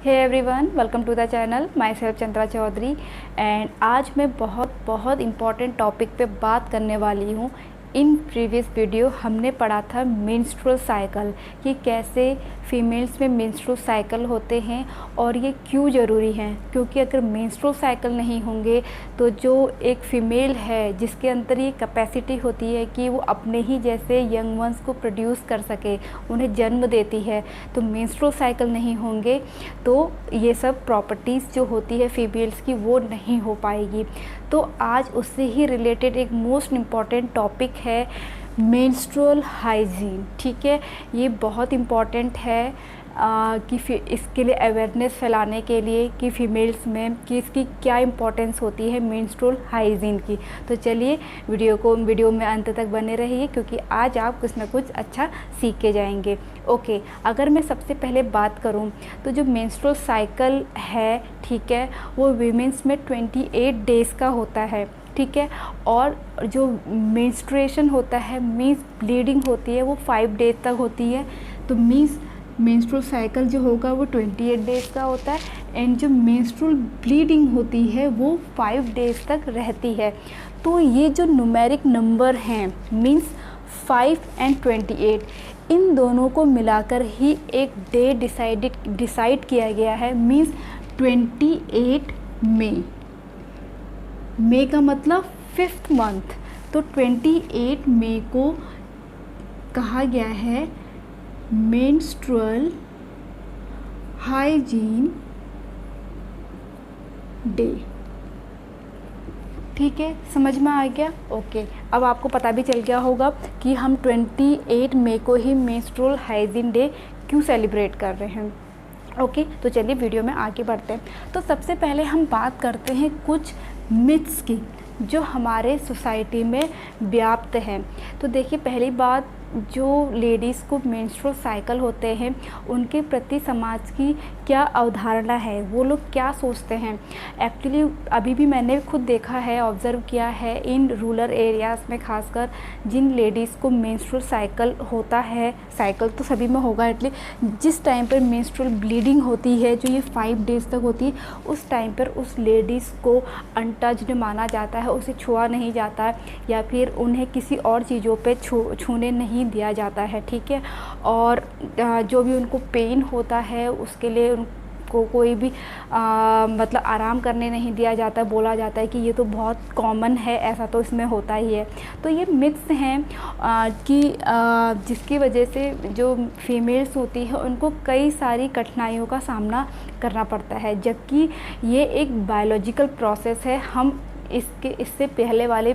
Hey everyone, welcome to the channel. Myself Chandra Chaudhary. And आज मैं बहुत इम्पॉर्टेंट टॉपिक पे बात करने वाली हूँ। इन प्रीवियस वीडियो हमने पढ़ा था मेंस्ट्रुअल साइकिल, कि कैसे फीमेल्स में मेंस्ट्रुअल साइकिल होते हैं और ये क्यों ज़रूरी हैं। क्योंकि अगर मेंस्ट्रुअल साइकिल नहीं होंगे तो जो एक फ़ीमेल है जिसके अंदर ये कैपेसिटी होती है कि वो अपने ही जैसे यंग वंस को प्रोड्यूस कर सके, उन्हें जन्म देती है, तो मेंस्ट्रुअल साइकिल नहीं होंगे तो ये सब प्रॉपर्टीज़ जो होती है फीमेल्स की वो नहीं हो पाएगी। तो आज उससे ही रिलेटेड एक मोस्ट इम्पॉर्टेंट टॉपिक है मेंस्ट्रुअल हाइजीन। ठीक है, ये बहुत इम्पॉर्टेंट है कि इसके लिए अवेयरनेस फैलाने के लिए कि फ़ीमेल्स में कि इसकी क्या इम्पोर्टेंस होती है मेंस्ट्रुअल हाइजीन की। तो चलिए वीडियो में अंत तक बने रहिए, क्योंकि आज आप कुछ ना कुछ अच्छा सीख के जाएंगे। ओके, अगर मैं सबसे पहले बात करूं तो जो मेंस्ट्रुअल साइकिल है, ठीक है, वो वीमेंस में 28 डेज़ का होता है। ठीक है, और जो मेंस्ट्रुएशन होता है मीन्स ब्लीडिंग होती है वो 5 डेज तक होती है। तो मीन्स मेंस्ट्रुअल साइकिल जो होगा वो 28 डेज़ का होता है, एंड जो मेंस्ट्रुअल ब्लीडिंग होती है वो 5 डेज़ तक रहती है। तो ये जो न्यूमेरिक नंबर हैं मीन्स 5 एंड 28, इन दोनों को मिलाकर ही एक डे डिसाइड किया गया है। मीन्स 28 मई का मतलब 5th मंथ। तो 28 मई को कहा गया है मेंस्ट्रुअल हाइजीन डे। ठीक है, समझ में आ गया। ओके, अब आपको पता भी चल गया होगा कि हम 28 मई को ही मेंस्ट्रुअल हाइजीन डे क्यों सेलिब्रेट कर रहे हैं। ओके, तो चलिए वीडियो में आगे बढ़ते हैं। तो सबसे पहले हम बात करते हैं कुछ मिथ्स की जो हमारे सोसाइटी में व्याप्त हैं। तो देखिए, पहली बात, जो लेडीज़ को मेंस्ट्रुअल साइकिल होते हैं उनके प्रति समाज की क्या अवधारणा है, वो लोग क्या सोचते हैं। एक्चुअली अभी भी मैंने खुद देखा है, ऑब्ज़र्व किया है इन रूरल एरियाज़ में, खासकर जिन लेडीज़ को मेंस्ट्रुअल साइकिल होता है, साइकिल तो सभी में होगा एटलीस्ट, जिस टाइम पर मेंस्ट्रुअल ब्लीडिंग होती है जो ये 5 डेज़ तक होती है, उस टाइम पर उस लेडीज़ को अनटच्ड माना जाता है, उसे छुआ नहीं जाता या फिर उन्हें किसी और चीज़ों पे छूने नहीं दिया जाता है। ठीक है, और जो भी उनको पेन होता है उसके लिए उनको कोई भी मतलब आराम करने नहीं दिया जाता है। बोला जाता है कि ये तो बहुत कॉमन है, ऐसा तो इसमें होता ही है। तो ये मिथ्स हैं कि जिसकी वजह से जो फीमेल्स होती है उनको कई सारी कठिनाइयों का सामना करना पड़ता है, जबकि ये एक बायोलॉजिकल प्रोसेस है। हम इससे पहले वाले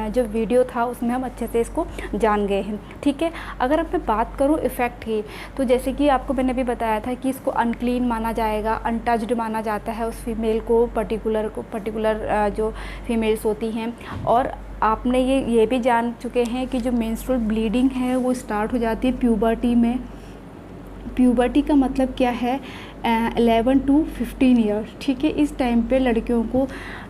जो वीडियो था उसमें हम अच्छे से इसको जान गए हैं। ठीक है, अगर अब मैं बात करूँ इफ़ेक्ट की, तो जैसे कि आपको मैंने भी बताया था कि इसको अनक्लीन माना जाएगा, अनटच्ड माना जाता है उस फीमेल को, पर्टिकुलर जो फीमेल्स होती हैं। और आपने ये भी जान चुके हैं कि जो मेंस्ट्रुअल ब्लीडिंग है वो स्टार्ट हो जाती है प्यूबर्टी में। प्यूबर्टी का मतलब क्या है, 11 to 15 ईयर। ठीक है, इस टाइम पे लड़कियों को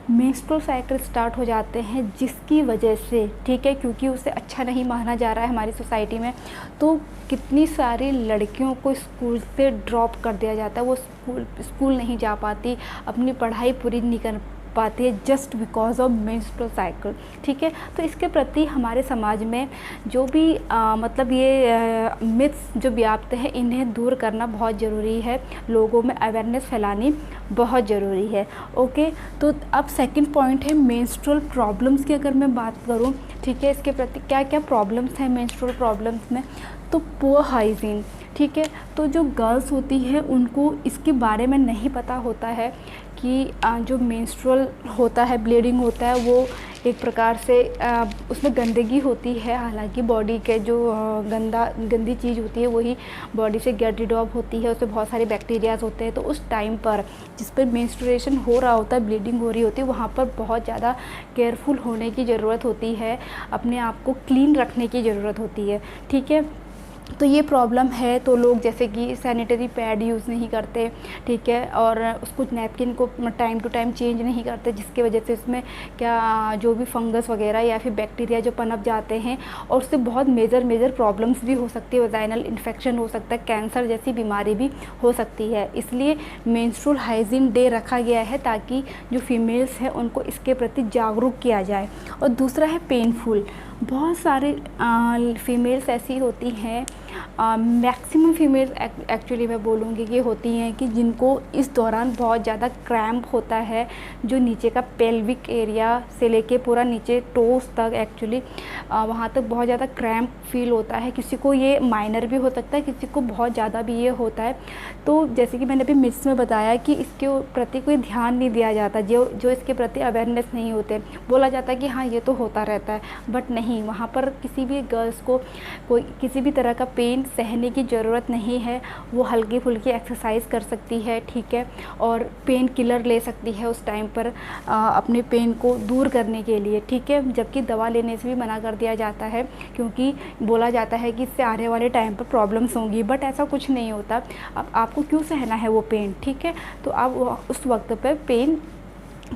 मेंस्ट्रुअल साइकिल स्टार्ट हो जाते हैं, जिसकी वजह से, ठीक है, क्योंकि उसे अच्छा नहीं माना जा रहा है हमारी सोसाइटी में, तो कितनी सारी लड़कियों को स्कूल से ड्रॉप कर दिया जाता है। वो स्कूल नहीं जा पाती, अपनी पढ़ाई पूरी नहीं कर पाती है, just because of menstrual cycle. ठीक है, तो इसके प्रति हमारे समाज में जो भी मतलब ये मिथ्स जो व्याप्त है, इन्हें दूर करना बहुत ज़रूरी है, लोगों में अवेयरनेस फैलानी बहुत ज़रूरी है। ओके, तो अब सेकंड पॉइंट है मेंस्ट्रुअल प्रॉब्लम्स की। अगर मैं बात करूँ, ठीक है, इसके प्रति क्या क्या प्रॉब्लम्स हैं मेंस्ट्रुअल प्रॉब्लम्स में, तो पुअर हाइजीन। ठीक है, तो जो गर्ल्स होती है उनको इसके बारे में नहीं पता होता है कि जो मेंस्ट्रुअल होता है, ब्लीडिंग होता है, वो एक प्रकार से उसमें गंदगी होती है। हालांकि बॉडी के जो गंदी चीज़ होती है वही बॉडी से गेट रिड ऑफ होती है, उसमें बहुत सारे बैक्टीरियाज होते हैं। तो उस टाइम पर जिस पर मेंस्ट्रुएशन हो रहा होता है, ब्लीडिंग हो रही होती है, वहाँ पर बहुत ज़्यादा केयरफुल होने की ज़रूरत होती है, अपने आप को क्लीन रखने की ज़रूरत होती है। ठीक है, तो ये प्रॉब्लम है, तो लोग जैसे कि सैनिटरी पैड यूज़ नहीं करते, ठीक है, और उसको नैपकिन को टाइम टू टाइम चेंज नहीं करते, जिसकी वजह से उसमें क्या जो भी फंगस वगैरह या फिर बैक्टीरिया जो पनप जाते हैं, और उससे बहुत मेजर प्रॉब्लम्स भी हो सकती है, वेजाइनल इन्फेक्शन हो सकता है, कैंसर जैसी बीमारी भी हो सकती है। इसलिए मेंस्ट्रुअल हाइजीन डे रखा गया है ताकि जो फीमेल्स हैं उनको इसके प्रति जागरूक किया जाए। और दूसरा है पेनफुल। बहुत सारे फीमेल्स ऐसी होती हैं, मैक्सिमम फीमेल्स एक्चुअली मैं बोलूँगी कि होती हैं कि जिनको इस दौरान बहुत ज़्यादा क्रैम्प होता है, जो नीचे का पेल्विक एरिया से लेके पूरा नीचे टोस तक एक्चुअली वहाँ तक बहुत ज़्यादा क्रैम्प फील होता है। किसी को ये माइनर भी हो सकता है, किसी को बहुत ज़्यादा भी ये होता है। तो जैसे कि मैंने अभी मिथ्स में बताया कि इसके प्रति कोई ध्यान नहीं दिया जाता, जो इसके प्रति अवेयरनेस नहीं होते। बोला जाता है कि हाँ ये तो होता रहता है, बट नहीं, वहाँ पर किसी भी गर्ल्स को कोई किसी भी तरह का पेन सहने की ज़रूरत नहीं है। वो हल्की फुल्की एक्सरसाइज कर सकती है, ठीक है, और पेन किलर ले सकती है उस टाइम पर अपने पेन को दूर करने के लिए, ठीक है। जबकि दवा लेने से भी मना कर दिया जाता है, क्योंकि बोला जाता है कि इससे आने वाले टाइम पर प्रॉब्लम्स होंगी, बट ऐसा कुछ नहीं होता। अब आपको क्यों सहना है वो पेन, ठीक है, तो आप उस वक्त पर पेन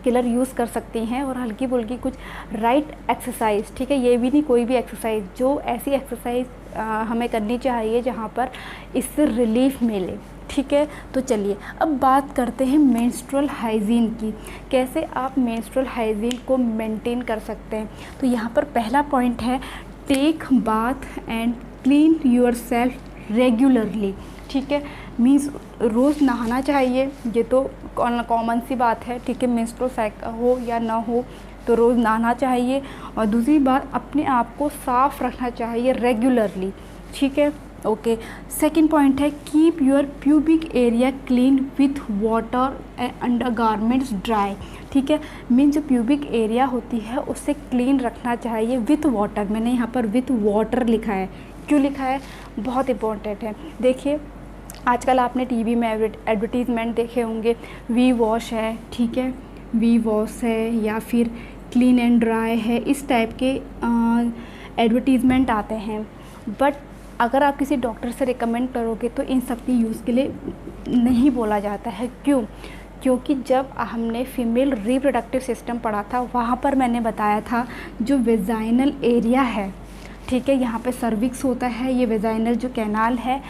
किलर यूज़ कर सकती हैं और हल्की फुल्की कुछ राइट एक्सरसाइज, ठीक है, ये भी नहीं कोई भी एक्सरसाइज, जो ऐसी एक्सरसाइज हमें करनी चाहिए जहाँ पर इससे रिलीफ मिले, ठीक है। तो चलिए अब बात करते हैं मेंस्ट्रुअल हाइजीन की, कैसे आप मेंस्ट्रुअल हाइजीन को मेंटेन कर सकते हैं। तो यहाँ पर पहला पॉइंट है take bath and clean yourself regularly, ठीक है, मीन्स रोज़ नहाना चाहिए, ये तो कॉमन सी बात है, ठीक है, मेंस्ट्रुअल साइकिल हो या ना हो तो रोज़ नहाना चाहिए। और दूसरी बात, अपने आप को साफ़ रखना चाहिए रेगुलरली, ठीक है, ओके। सेकंड पॉइंट है keep your pubic area clean with water and under garments dry, ठीक है, मीन जो प्यूबिक एरिया होती है उससे क्लीन रखना चाहिए विथ वाटर। मैंने यहाँ पर विथ वाटर लिखा है, क्यों लिखा है, बहुत इंपॉर्टेंट है। देखिए आजकल आपने टीवी में एडवर्टीज़मेंट देखे होंगे, वी वॉश है, ठीक है, वी वॉश है या फिर क्लीन एंड ड्राई है, इस टाइप के एडवर्टीज़मेंट आते हैं। बट अगर आप किसी डॉक्टर से रिकमेंड करोगे तो इन सब की यूज़ के लिए नहीं बोला जाता है। क्यों? क्योंकि जब हमने फीमेल रिप्रोडक्टिव सिस्टम पढ़ा था वहाँ पर मैंने बताया था जो वेजाइनल एरिया है, ठीक है, यहाँ पे सर्विक्स होता है, ये वेजाइनल जो कैनाल है,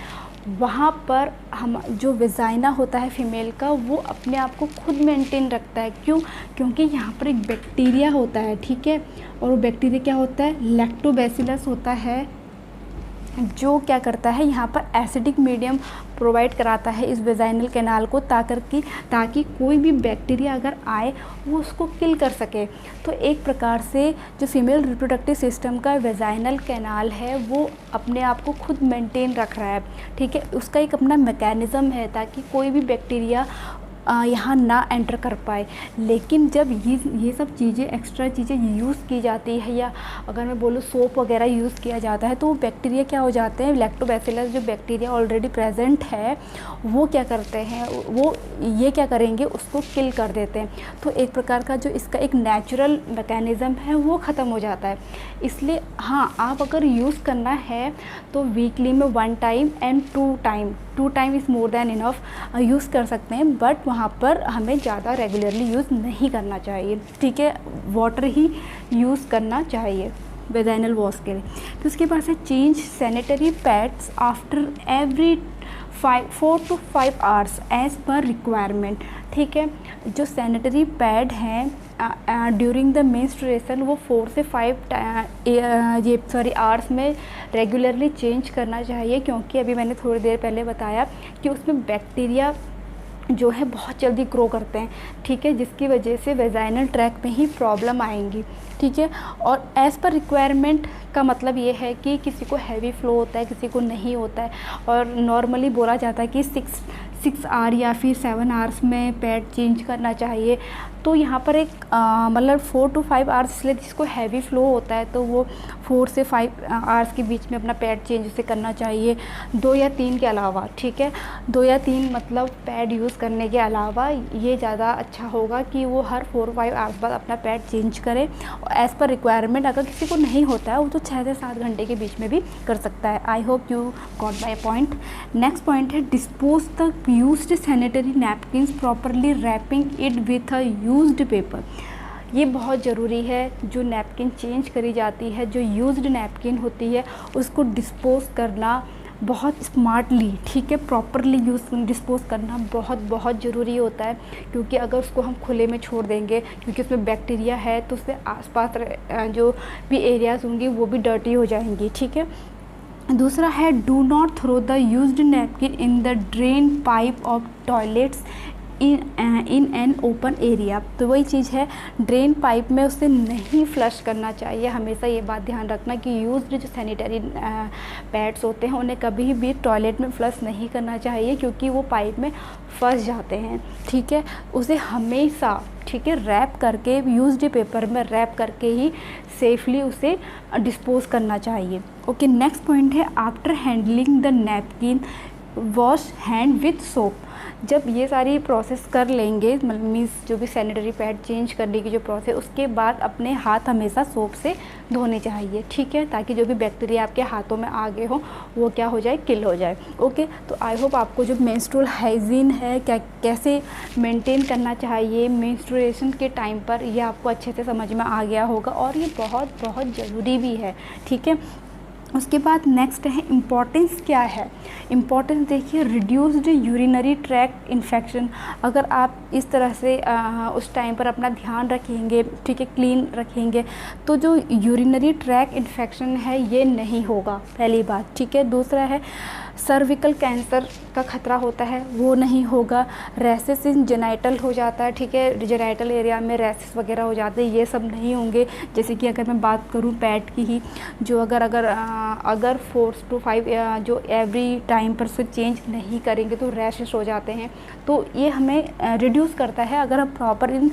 वहाँ पर हम जो वेजाइना होता है फीमेल का वो अपने आप को खुद मेंटेन रखता है। क्यों? क्योंकि यहाँ पर एक बैक्टीरिया होता है, ठीक है, और वो बैक्टीरिया क्या होता है, लैक्टोबैसिलस होता है, जो क्या करता है यहाँ पर एसिडिक मीडियम प्रोवाइड कराता है इस वेजाइनल कैनाल को, ताकि कोई भी बैक्टीरिया अगर आए वो उसको किल कर सके। तो एक प्रकार से जो फीमेल रिप्रोडक्टिव सिस्टम का वेजाइनल कैनाल है वो अपने आप को खुद मेंटेन रख रहा है, ठीक है, उसका एक अपना मैकेनिज़्म है ताकि कोई भी बैक्टीरिया यहाँ ना एंटर कर पाए। लेकिन जब ये सब चीज़ें एक्स्ट्रा चीज़ें यूज़ की जाती है, या अगर मैं बोलूँ सोप वगैरह यूज़ किया जाता है, तो वो बैक्टीरिया क्या हो जाते हैं, लैक्टोबैसिलस जो बैक्टीरिया ऑलरेडी प्रेजेंट है वो क्या करते हैं, वो ये क्या करेंगे, उसको किल कर देते हैं। तो एक प्रकार का जो इसका एक नेचुरल मैकेनिज़्म है वो ख़त्म हो जाता है। इसलिए हाँ, आप अगर यूज़ करना है तो वीकली में 1 time and 2 time is more than enough use कर सकते हैं, बट वहाँ पर हमें ज़्यादा रेगुलरली यूज़ नहीं करना चाहिए, ठीक है, वाटर ही यूज़ करना चाहिए वेजाइनल वॉश के लिए। तो उसके बाद से change sanitary pads after every 4 to 5 hours as per requirement, ठीक है। जो सैनिटरी पैड हैं ड्यूरिंग द मेंस्ट्रुएशन वो 4 से 5 आवर्स में रेगुलरली चेंज करना चाहिए, क्योंकि अभी मैंने थोड़ी देर पहले बताया कि उसमें बैक्टीरिया जो है बहुत जल्दी ग्रो करते हैं, ठीक है, जिसकी वजह से वेजाइनल ट्रैक में ही प्रॉब्लम आएंगी, ठीक है। और एज़ पर रिक्वायरमेंट का मतलब ये है कि किसी को हैवी फ्लो होता है, किसी को नहीं होता है, और नॉर्मली बोला जाता है कि 6 आवर या फिर 7 आवर्स में पैड चेंज करना चाहिए। तो यहाँ पर एक मतलब 4 to 5 आवर्स, इसलिए जिसको हैवी फ्लो होता है तो वो 4 से 5 आवर्स के बीच में अपना पैड चेंज उसे करना चाहिए, 2 या 3 के अलावा, ठीक है। 2 या 3 मतलब पैड यूज़ करने के अलावा ये ज़्यादा अच्छा होगा कि वो हर 4-5 आवर्स बाद अपना पैड चेंज करें। एज़ पर रिक्वायरमेंट अगर किसी को नहीं होता है वो तो 6 से 7 घंटे के बीच में भी कर सकता है। I hope you got my point. Next point है dispose the used sanitary napkins properly, wrapping it with a used paper. ये बहुत ज़रूरी है, जो नैपकिन चेंज करी जाती है, जो यूज्ड नैपकिन होती है उसको डिस्पोज करना बहुत स्मार्टली, ठीक है, प्रॉपरली डिस्पोज करना बहुत बहुत ज़रूरी होता है। क्योंकि अगर उसको हम खुले में छोड़ देंगे, क्योंकि उसमें बैक्टीरिया है, तो उससे आसपास जो भी एरियाज़ होंगी वो भी डर्टी हो जाएंगी, ठीक है। दूसरा है do not throw the used napkin in the drain pipe of toilets in an open area. तो वही चीज़ है, ड्रेन पाइप में उसे नहीं फ्लश करना चाहिए। हमेशा ये बात ध्यान रखना कि यूज्ड जो सैनिटरी पैड्स होते हैं उन्हें कभी भी टॉयलेट में फ्लश नहीं करना चाहिए, क्योंकि वो पाइप में फंस जाते हैं, ठीक है। उसे हमेशा, ठीक है, रैप करके, यूज्ड पेपर में रैप करके ही सेफली उसे डिस्पोज करना चाहिए। ओके, नेक्स्ट पॉइंट है after handling the napkin wash hand with soap. जब ये सारी प्रोसेस कर लेंगे, मतलब मीन्स जो भी सैनिटरी पैड चेंज करने की जो प्रोसेस, उसके बाद अपने हाथ हमेशा सोप से धोने चाहिए, ठीक है, ताकि जो भी बैक्टीरिया आपके हाथों में आ गए हो वो क्या हो जाए, किल हो जाए। ओके, तो आई होप आपको जो मेंस्ट्रुअल हाइजीन है, क्या कैसे मेंटेन करना चाहिए मेंस्ट्रुएशन के टाइम पर, ये आपको अच्छे से समझ में आ गया होगा, और ये बहुत बहुत ज़रूरी भी है, ठीक है। उसके बाद नेक्स्ट है इम्पॉर्टेंस क्या है। इम्पॉर्टेंस देखिए, रिड्यूस्ड यूरिनरी ट्रैक्ट इन्फेक्शन। अगर आप इस तरह से उस टाइम पर अपना ध्यान रखेंगे, ठीक है, क्लीन रखेंगे, तो जो यूरिनरी ट्रैक्ट इन्फेक्शन है ये नहीं होगा, पहली बात, ठीक है। दूसरा है सर्विकल कैंसर का खतरा होता है, वो नहीं होगा। रैसेस इन जेनाइटल हो जाता है, ठीक है, जेनाइटल एरिया में रैसेस वगैरह हो जाते हैं, ये सब नहीं होंगे। जैसे कि अगर मैं बात करूँ पैड की ही, जो अगर 4 to 5 जो एवरी टाइम पर से चेंज नहीं करेंगे तो रैशेस हो जाते हैं। तो ये हमें रिड्यूस करता है अगर हम प्रॉपर इन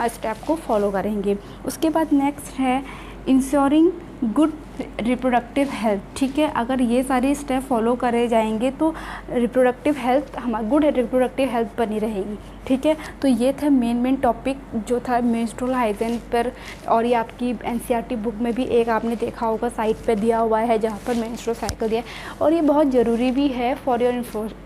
स्टेप को फॉलो करेंगे। उसके बाद नेक्स्ट है इंश्योरिंग गुड रिप्रोडक्टिव हेल्थ, ठीक है। अगर ये सारे स्टेप फॉलो करे जाएंगे तो रिप्रोडक्टिव हेल्थ, हमारी गुड रिप्रोडक्टिव हेल्थ बनी रहेगी, ठीक है। तो ये था मेन टॉपिक जो था मेंस्ट्रुअल हाइजीन पर। और ये आपकी एनसीईआरटी बुक में भी एक आपने देखा होगा, साइट पे दिया हुआ है जहाँ पर मेंस्ट्रुअल साइकिल दिया है, और ये बहुत ज़रूरी भी है for your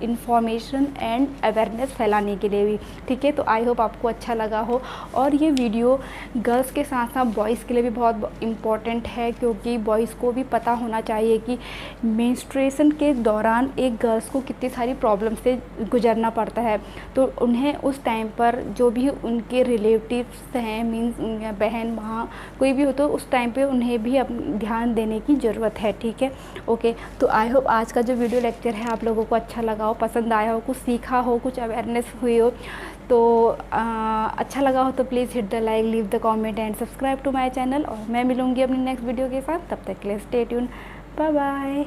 information and awareness फैलाने के लिए भी, ठीक है। तो आई होप आपको अच्छा लगा हो, और ये वीडियो गर्ल्स के साथ साथ बॉयज़ के लिए भी बहुत इम्पॉर्टेंट है, क्योंकि बॉयज़ को भी पता होना चाहिए कि मेंस्ट्रुएशन के दौरान एक गर्ल्स को कितनी सारी प्रॉब्लम से गुजरना पड़ता है। तो उन्हें उस टाइम पर जो भी उनके रिलेटिव्स हैं, मीन्स बहन माँ कोई भी हो, तो उस टाइम पे उन्हें भी ध्यान देने की ज़रूरत है, ठीक है। ओके, तो आई होप आज का जो वीडियो लेक्चर है आप लोगों को अच्छा लगा हो, पसंद आया हो, कुछ सीखा हो, कुछ अवेयरनेस हुई हो। तो अच्छा लगा हो तो please hit the like, leave the comment and subscribe to my channel. और मैं मिलूँगी अपनी नेक्स्ट वीडियो के साथ, तब तक के लिए स्टे ट्यून, बाय बाय।